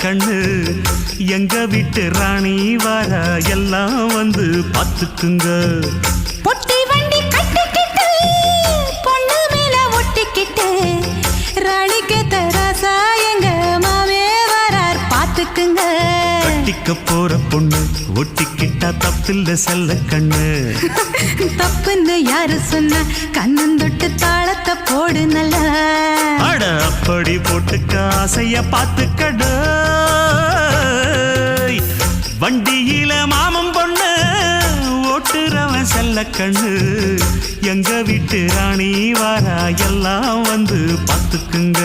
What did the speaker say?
கண்ணு எங்க வீட்டு ராணி வர எல்லாம் வந்து பார்த்துக்குங்க. பொட்டி வண்டி கட்டிக்கிட்டு பொண்ணு மேல ஒட்டிக்கிட்டு ராணிக்கு தராசா எங்க மாமே வரார் பார்த்துக்குங்க. கட்டிக்க போற பொண்ணு ஒட்டிக்கிட்டா தப்பில்ல செல்ல கண்ணு. தப்புன்னு யாரு சொன்ன கண்ணந்தொட்டு தாளத்தை போடு நல்லா. அட அப்படி போட்டுக்க ஆசைய பார்த்துக்கட. வண்டியில மாமன் பொண்ணு ஓட்டுறவன் செல்ல கண்ணு எங்க வீட்டு ராணி வாரா எல்லாம் வந்து பார்த்துக்குங்க.